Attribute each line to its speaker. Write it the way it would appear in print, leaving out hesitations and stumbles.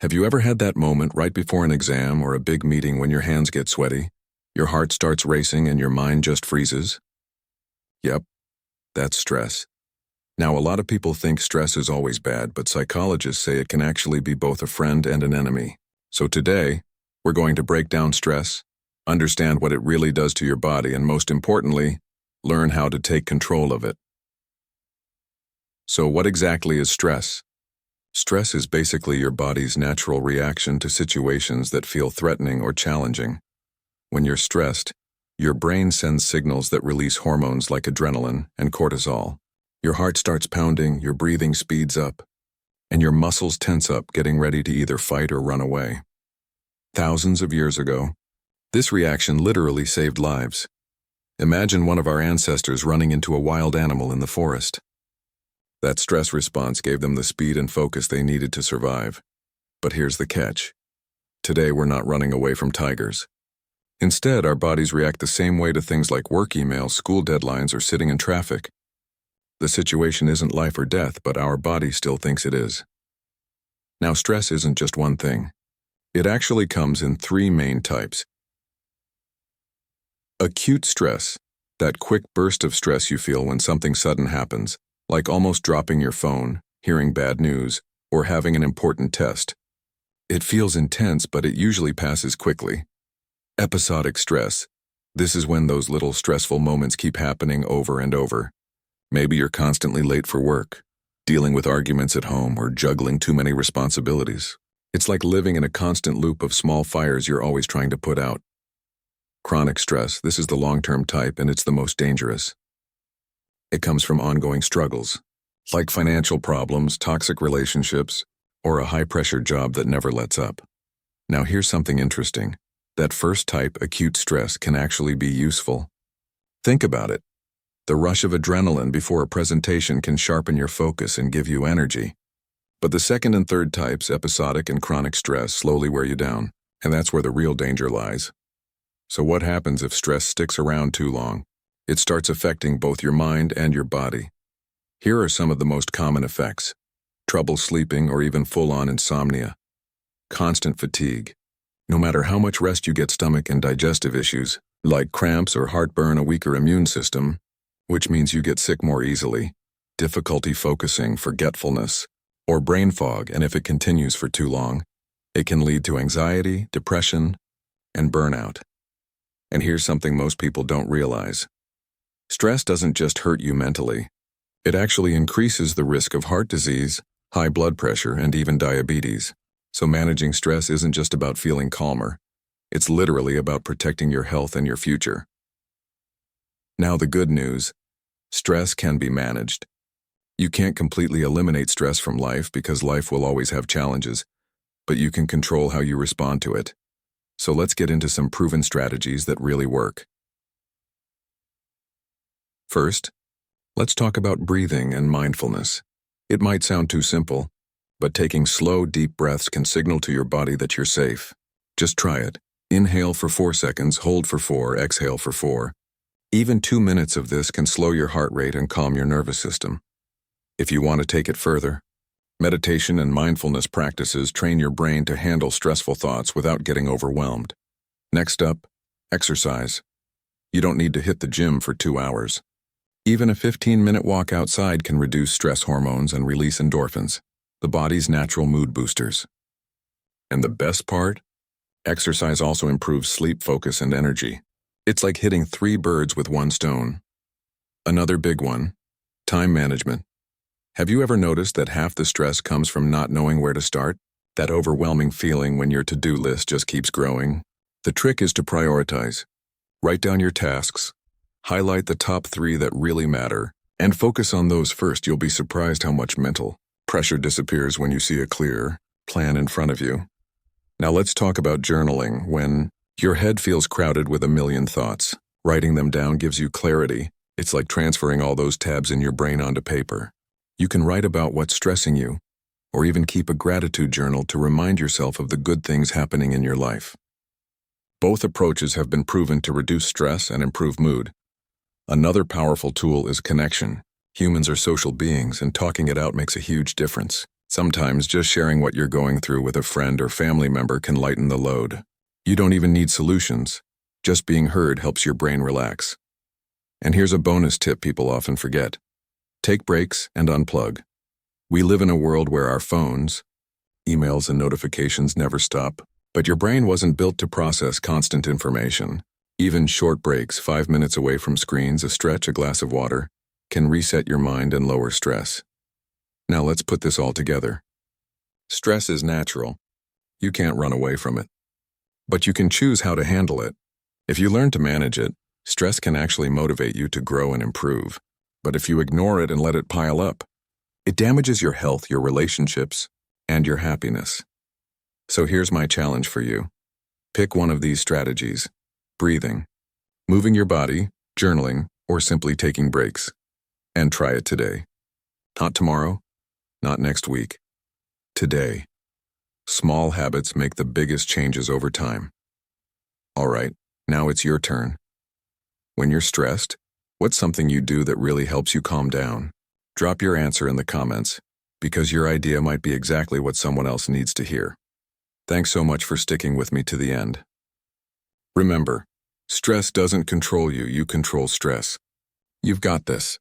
Speaker 1: Have you ever had that moment right before an exam or a big meeting when your hands get sweaty, your heart starts racing and your mind just freezes? Yep, that's stress. Now, a lot of people think stress is always bad, but psychologists say it can actually be both a friend and an enemy. So today, we're going to break down stress, understand what it really does to your body, and most importantly, learn how to take control of it. So what exactly is stress? Stress is basically your body's natural reaction to situations that feel threatening or challenging. When you're stressed, your brain sends signals that release hormones like adrenaline and cortisol. Your heart starts pounding, your breathing speeds up, and your muscles tense up, getting ready to either fight or run away. Thousands of years ago, this reaction literally saved lives. Imagine one of our ancestors running into a wild animal in the forest. That stress response gave them the speed and focus they needed to survive. But here's the catch. Today, we're not running away from tigers. Instead, our bodies react the same way to things like work emails, school deadlines, or sitting in traffic. The situation isn't life or death, but our body still thinks it is. Now, stress isn't just one thing. It actually comes in three main types. Acute stress, that quick burst of stress you feel when something sudden happens, like almost dropping your phone, hearing bad news, or having an important test. It feels intense, but it usually passes quickly. Episodic stress. This is when those little stressful moments keep happening over and over. Maybe you're constantly late for work, dealing with arguments at home, or juggling too many responsibilities. It's like living in a constant loop of small fires you're always trying to put out. Chronic stress. This is the long-term type, and it's the most dangerous. It comes from ongoing struggles, like financial problems, toxic relationships, or a high-pressure job that never lets up. Now here's something interesting. That first type, acute stress, can actually be useful. Think about it. The rush of adrenaline before a presentation can sharpen your focus and give you energy. But the second and third types, episodic and chronic stress, slowly wear you down, and that's where the real danger lies. So what happens if stress sticks around too long? It starts affecting both your mind and your body. Here are some of the most common effects: trouble sleeping or even full-on insomnia, constant fatigue. No matter how much rest you get, stomach and digestive issues, like cramps or heartburn, a weaker immune system, which means you get sick more easily, difficulty focusing, forgetfulness, or brain fog, and if it continues for too long, it can lead to anxiety, depression, and burnout. And here's something most people don't realize. Stress doesn't just hurt you mentally. It actually increases the risk of heart disease, high blood pressure, and even diabetes. So managing stress isn't just about feeling calmer. It's literally about protecting your health and your future. Now the good news. Stress can be managed. You can't completely eliminate stress from life because life will always have challenges, but you can control how you respond to it. So let's get into some proven strategies that really work. First, let's talk about breathing and mindfulness. It might sound too simple, but taking slow, deep breaths can signal to your body that you're safe. Just try it. Inhale for 4 seconds, hold for 4, exhale for 4. Even 2 minutes of this can slow your heart rate and calm your nervous system. If you want to take it further, meditation and mindfulness practices train your brain to handle stressful thoughts without getting overwhelmed. Next up, exercise. You don't need to hit the gym for 2 hours. Even a 15-minute walk outside can reduce stress hormones and release endorphins, the body's natural mood boosters. And the best part? Exercise also improves sleep, focus, and energy. It's like hitting 3 birds with 1 stone. Another big one, time management. Have you ever noticed that half the stress comes from not knowing where to start? That overwhelming feeling when your to-do list just keeps growing? The trick is to prioritize. Write down your tasks, highlight the top 3 that really matter, and focus on those first. You'll be surprised how much mental pressure disappears when you see a clear plan in front of you. Now let's talk about journaling. When your head feels crowded with a million thoughts, writing them down gives you clarity. It's like transferring all those tabs in your brain onto paper. You can write about what's stressing you, or even keep a gratitude journal to remind yourself of the good things happening in your life. Both approaches have been proven to reduce stress and improve mood. Another powerful tool is connection. Humans are social beings, and talking it out makes a huge difference. Sometimes just sharing what you're going through with a friend or family member can lighten the load. You don't even need solutions. Just being heard helps your brain relax. And here's a bonus tip people often forget. Take breaks and unplug. We live in a world where our phones, emails, and notifications never stop, but your brain wasn't built to process constant information. Even short breaks, 5 minutes away from screens, a stretch, a glass of water, can reset your mind and lower stress. Now let's put this all together. Stress is natural. You can't run away from it. But you can choose how to handle it. If you learn to manage it, stress can actually motivate you to grow and improve. But if you ignore it and let it pile up, it damages your health, your relationships, and your happiness. So here's my challenge for you. Pick one of these strategies: breathing, moving your body, journaling, or simply taking breaks. And try it today. Not tomorrow, not next week. Today. Small habits make the biggest changes over time. All right, now it's your turn. When you're stressed, what's something you do that really helps you calm down? Drop your answer in the comments, because your idea might be exactly what someone else needs to hear. Thanks so much for sticking with me to the end. Remember, stress doesn't control you, you control stress. You've got this.